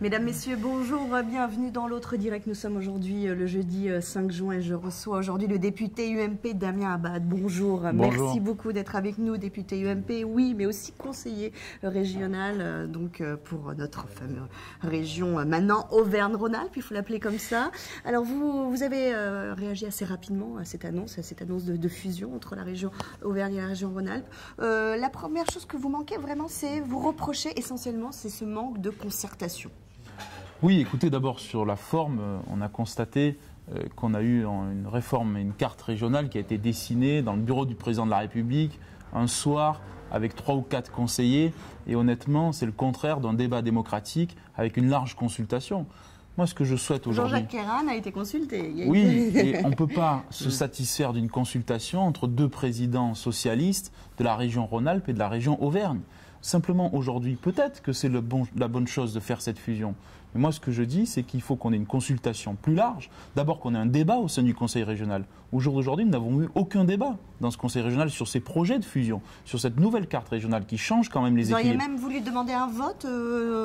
Mesdames, Messieurs, bonjour, bienvenue dans l'autre direct. Nous sommes aujourd'hui le jeudi 5 juin et je reçois aujourd'hui le député UMP Damien Abad. Bonjour, merci beaucoup d'être avec nous, député UMP, oui, mais aussi conseiller régional pour notre fameuse région maintenant Auvergne-Rhône-Alpes, il faut l'appeler comme ça. Alors vous avez réagi assez rapidement à cette annonce de fusion entre la région Auvergne et la région Rhône-Alpes. La première chose que vous manquez vraiment, c'est vous reprocher essentiellement, c'est ce manque de concertation. Oui, écoutez, d'abord sur la forme, on a constaté qu'on a eu une réforme et une carte régionale qui a été dessinée dans le bureau du président de la République un soir avec 3 ou 4 conseillers et honnêtement c'est le contraire d'un débat démocratique avec une large consultation. Moi ce que je souhaite aujourd'hui... Jean-Jacques Ayrault a été consulté. Oui, et on ne peut pas se satisfaire d'une consultation entre 2 présidents socialistes de la région Rhône-Alpes et de la région Auvergne. Simplement aujourd'hui, peut-être que c'est la bonne chose de faire cette fusion. Mais moi, ce que je dis, c'est qu'il faut qu'on ait une consultation plus large. D'abord, qu'on ait un débat au sein du Conseil régional. Au jour d'aujourd'hui, nous n'avons eu aucun débat dans ce Conseil régional sur ces projets de fusion, sur cette nouvelle carte régionale qui change quand même les équilibres. Vous auriez même voulu demander un vote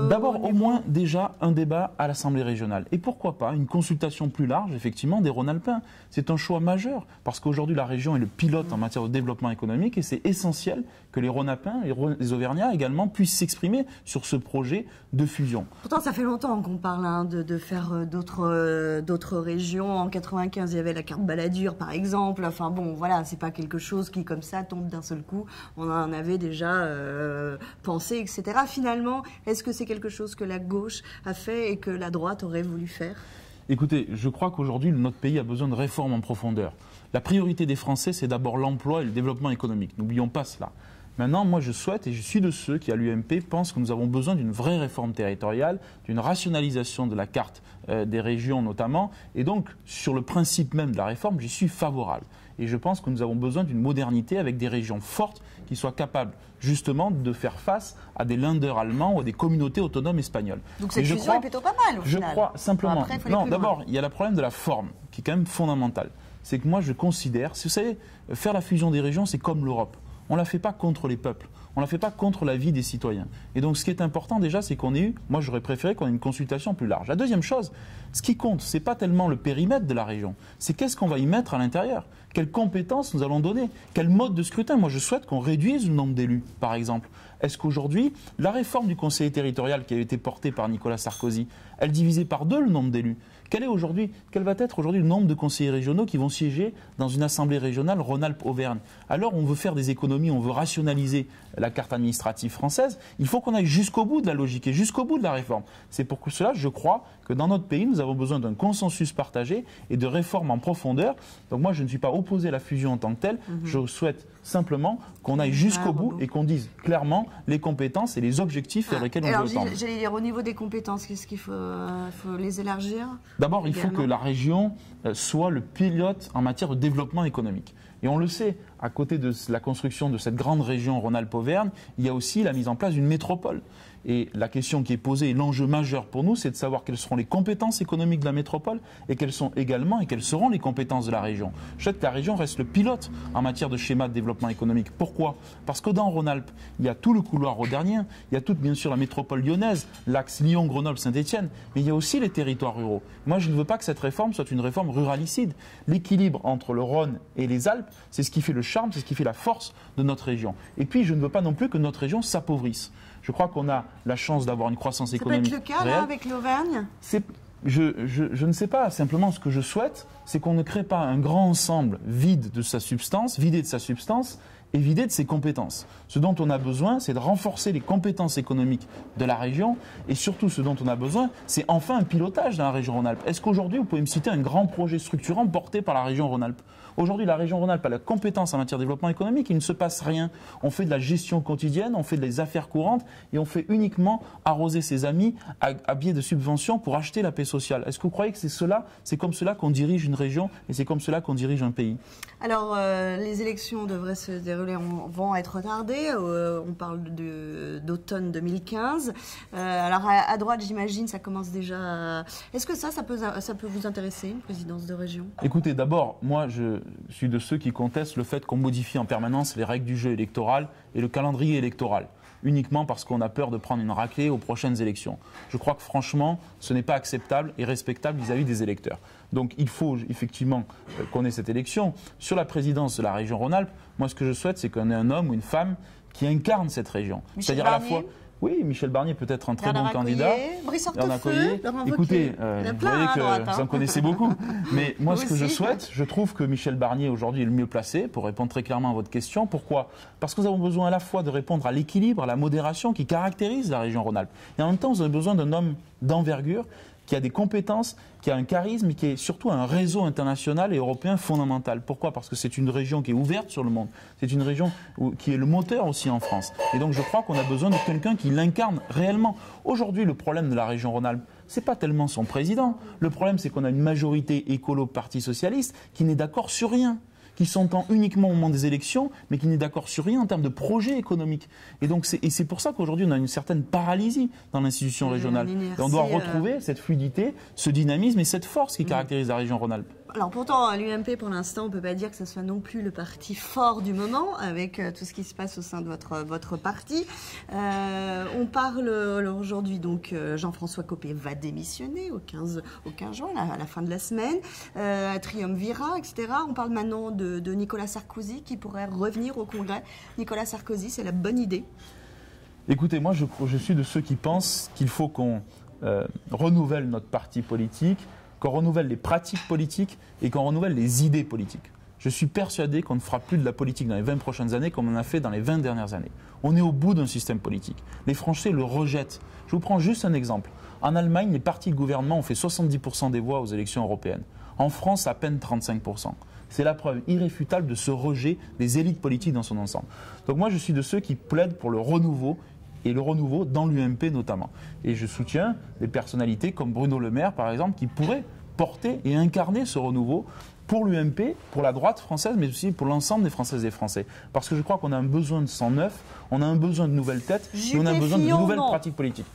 D'abord, au moins, déjà, un débat à l'Assemblée régionale. Et pourquoi pas une consultation plus large, effectivement, des Rhône-Alpins. C'est un choix majeur, parce qu'aujourd'hui, la région est le pilote en matière de développement économique et c'est essentiel que les Rhône-Alpins et les Auvergnats également puissent s'exprimer sur ce projet de fusion. Pourtant, ça fait longtemps qu'on parle de faire d'autres régions. En 95, il y avait la carte Balladur, par exemple. Enfin bon, voilà, c'est pas quelque chose qui, comme ça, tombe d'un seul coup. On en avait déjà pensé, etc. Finalement, est-ce que c'est quelque chose que la gauche a fait et que la droite aurait voulu faire ? Écoutez, je crois qu'aujourd'hui, notre pays a besoin de réformes en profondeur. La priorité des Français, c'est d'abord l'emploi et le développement économique. N'oublions pas cela. Maintenant, moi, je souhaite, et je suis de ceux qui, à l'UMP, pensent que nous avons besoin d'une vraie réforme territoriale, d'une rationalisation de la carte des régions notamment. Et donc, sur le principe même de la réforme, j'y suis favorable. Et je pense que nous avons besoin d'une modernité avec des régions fortes qui soient capables, justement, de faire face à des Länder allemands ou à des communautés autonomes espagnoles. Donc cette fusion est plutôt pas mal, au final. Je crois simplement... Après, non, d'abord, il y a le problème de la forme, qui est quand même fondamental. C'est que moi, je considère... Vous savez, faire la fusion des régions, c'est comme l'Europe. On ne la fait pas contre les peuples, on ne la fait pas contre la vie des citoyens. Et donc ce qui est important déjà, c'est qu'on ait eu, moi j'aurais préféré qu'on ait une consultation plus large. La deuxième chose, ce qui compte, ce n'est pas tellement le périmètre de la région, c'est qu'est-ce qu'on va y mettre à l'intérieur, quelles compétences nous allons donner, quel mode de scrutin. Moi je souhaite qu'on réduise le nombre d'élus, par exemple. Est-ce qu'aujourd'hui, la réforme du conseiller territorial qui a été portée par Nicolas Sarkozy, elle divisait par 2 le nombre d'élus ? Quel va être aujourd'hui le nombre de conseillers régionaux qui vont siéger dans une assemblée régionale Rhône-Alpes-Auvergne? Alors on veut faire des économies, on veut rationaliser la carte administrative française, il faut qu'on aille jusqu'au bout de la logique et jusqu'au bout de la réforme. C'est pour cela, je crois, que dans notre pays, nous avons besoin d'un consensus partagé et de réformes en profondeur. Donc moi, je ne suis pas opposé à la fusion en tant que telle, je souhaite simplement qu'on aille jusqu'au bout et qu'on dise clairement les compétences et les objectifs vers lesquels on veut tendre. J'allais dire, au niveau des compétences, qu'est-ce qu'il faut les élargir? D'abord, il faut que la région soit le pilote en matière de développement économique. Et on le sait, à côté de la construction de cette grande région Rhône-Alpes-Auvergne, il y a aussi la mise en place d'une métropole. Et la question qui est posée, et l'enjeu majeur pour nous, c'est de savoir quelles seront les compétences économiques de la métropole et quelles seront les compétences de la région. Je souhaite que la région reste le pilote en matière de schéma de développement économique. Pourquoi? Parce que dans Rhône-Alpes, il y a tout le couloir rhodernien, il y a toute bien sûr la métropole lyonnaise, l'axe Lyon-Grenoble-Saint-Étienne, mais il y a aussi les territoires ruraux. Moi, je ne veux pas que cette réforme soit une réforme ruralicide. L'équilibre entre le Rhône et les Alpes, c'est ce qui fait le charme, c'est ce qui fait la force de notre région. Et puis, je ne veux pas non plus que notre région s'appauvrisse. Je crois qu'on a la chance d'avoir une croissance économique réelle. Ça peut être le cas, là, avec l'Auvergne? Je ne sais pas. Simplement, ce que je souhaite, c'est qu'on ne crée pas un grand ensemble vidé de sa substance et vidé de ses compétences. Ce dont on a besoin, c'est de renforcer les compétences économiques de la région et surtout, ce dont on a besoin, c'est enfin un pilotage dans la région Rhône-Alpes. Est-ce qu'aujourd'hui, vous pouvez me citer un grand projet structurant porté par la région Rhône-Alpes? Aujourd'hui, la région Rhône-Alpes a la compétence en matière de développement économique, il ne se passe rien. On fait de la gestion quotidienne, on fait des affaires courantes et on fait uniquement arroser ses amis à biais de subventions pour acheter la paix sociale. Est-ce que vous croyez que c'est comme cela qu'on dirige une région et c'est comme cela qu'on dirige un pays? Alors, les élections devraient se dérouler, vont être retardées. On parle d'automne 2015. Alors, à droite, j'imagine, ça commence déjà. Est-ce que ça peut vous intéresser, une présidence de région? Écoutez, d'abord, moi, je suis de ceux qui contestent le fait qu'on modifie en permanence les règles du jeu électoral et le calendrier électoral. uniquement parce qu'on a peur de prendre une raclée aux prochaines élections. Je crois que franchement, ce n'est pas acceptable et respectable vis-à-vis des électeurs. Donc il faut effectivement qu'on ait cette élection. Sur la présidence de la région Rhône-Alpes, moi ce que je souhaite, c'est qu'on ait un homme ou une femme qui incarne cette région. C'est-à-dire à la fois... Oui, Michel Barnier peut être un très bon candidat. Brice Hortefeux, Laurent Wauquiez. Écoutez, vous voyez que vous en connaissez beaucoup. Mais moi, ce que je souhaite, je trouve que Michel Barnier aujourd'hui est le mieux placé pour répondre très clairement à votre question. Pourquoi? Parce que nous avons besoin à la fois de répondre à l'équilibre, à la modération qui caractérise la région Rhône-Alpes. Et en même temps, vous avez besoin d'un homme d'envergure qui a des compétences, qui a un charisme, qui est surtout un réseau international et européen fondamental. Pourquoi? Parce que c'est une région qui est ouverte sur le monde. C'est une région qui est le moteur aussi en France. Et donc je crois qu'on a besoin de quelqu'un qui l'incarne réellement. Aujourd'hui, le problème de la région Rhône-Alpes, ce n'est pas tellement son président. Le problème, c'est qu'on a une majorité écolo-parti socialiste qui n'est d'accord sur rien, qui s'entend uniquement au moment des élections, mais qui n'est d'accord sur rien en termes de projet économique. Et donc c'est pour ça qu'aujourd'hui, on a une certaine paralysie dans l'institution régionale. Et on doit retrouver cette fluidité, ce dynamisme et cette force qui caractérise la région Rhône-Alpes. Alors pourtant, l'UMP, pour l'instant, on ne peut pas dire que ce soit non plus le parti fort du moment, avec tout ce qui se passe au sein de votre parti. On parle aujourd'hui, donc, Jean-François Copé va démissionner au 15 juin, à la fin de la semaine, triumvirat, etc. On parle maintenant de Nicolas Sarkozy qui pourrait revenir au Congrès. Nicolas Sarkozy, c'est la bonne idée? Écoutez, moi, je suis de ceux qui pensent qu'il faut qu'on renouvelle notre parti politique, qu'on renouvelle les pratiques politiques et qu'on renouvelle les idées politiques. Je suis persuadé qu'on ne fera plus de la politique dans les 20 prochaines années comme on en a fait dans les 20 dernières années. On est au bout d'un système politique. Les Français le rejettent. Je vous prends juste un exemple. En Allemagne, les partis de gouvernement ont fait 70% des voix aux élections européennes. En France, à peine 35%. C'est la preuve irréfutable de ce rejet des élites politiques dans son ensemble. Donc moi, je suis de ceux qui plaident pour le renouveau, et le renouveau dans l'UMP notamment. Et je soutiens des personnalités comme Bruno Le Maire, par exemple, qui pourraient porter et incarner ce renouveau pour l'UMP, pour la droite française, mais aussi pour l'ensemble des Françaises et des Français. Parce que je crois qu'on a un besoin de sang neuf, on a un besoin de nouvelles têtes, et on a besoin de nouvelles pratiques politiques.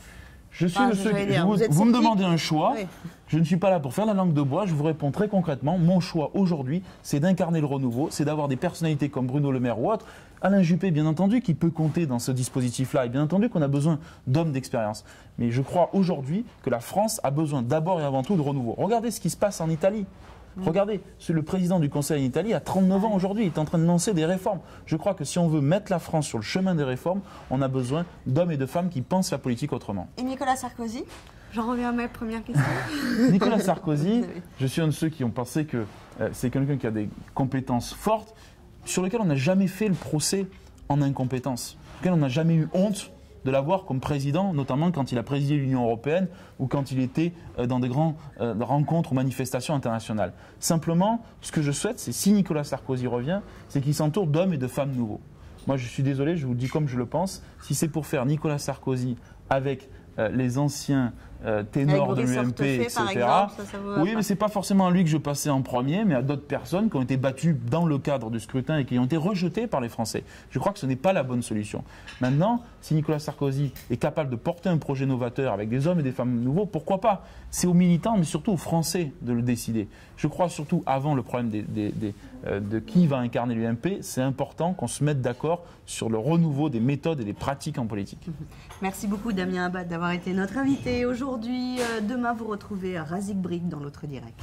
Je suis de ceux qui... Vous me demandez un choix, oui. Je ne suis pas là pour faire la langue de bois, je vous réponds très concrètement. Mon choix aujourd'hui, c'est d'incarner le renouveau, c'est d'avoir des personnalités comme Bruno Le Maire ou autres. Alain Juppé, bien entendu, qui peut compter dans ce dispositif-là. Et bien entendu qu'on a besoin d'hommes d'expérience. Mais je crois aujourd'hui que la France a besoin d'abord et avant tout de renouveau. Regardez ce qui se passe en Italie. Regardez, le président du Conseil en Italie a 39 ans aujourd'hui, il est en train de lancer des réformes. Je crois que si on veut mettre la France sur le chemin des réformes, on a besoin d'hommes et de femmes qui pensent la politique autrement. Et Nicolas Sarkozy? J'en reviens à ma première question. Nicolas Sarkozy, je suis un de ceux qui ont pensé que c'est quelqu'un qui a des compétences fortes, sur lequel on n'a jamais fait le procès en incompétence, sur lequel on n'a jamais eu honte de l'avoir comme président, notamment quand il a présidé l'Union européenne ou quand il était dans des grandes rencontres ou manifestations internationales. Simplement, ce que je souhaite, c'est si Nicolas Sarkozy revient, c'est qu'il s'entoure d'hommes et de femmes nouveaux. Moi, je suis désolé, je vous le dis comme je le pense, si c'est pour faire Nicolas Sarkozy avec les anciens ténors de l'UMP, etc. Oui, mais ce n'est pas forcément à lui que je passais en premier, mais à d'autres personnes qui ont été battues dans le cadre du scrutin et qui ont été rejetées par les Français. Je crois que ce n'est pas la bonne solution. Maintenant, si Nicolas Sarkozy est capable de porter un projet novateur avec des hommes et des femmes nouveaux, pourquoi pas? C'est aux militants, mais surtout aux Français de le décider. Je crois surtout, avant le problème de qui va incarner l'UMP, c'est important qu'on se mette d'accord sur le renouveau des méthodes et des pratiques en politique. Merci beaucoup Damien Abad d'avoir été notre invité aujourd'hui. Demain, vous retrouvez Razik Brik dans l'autre direct.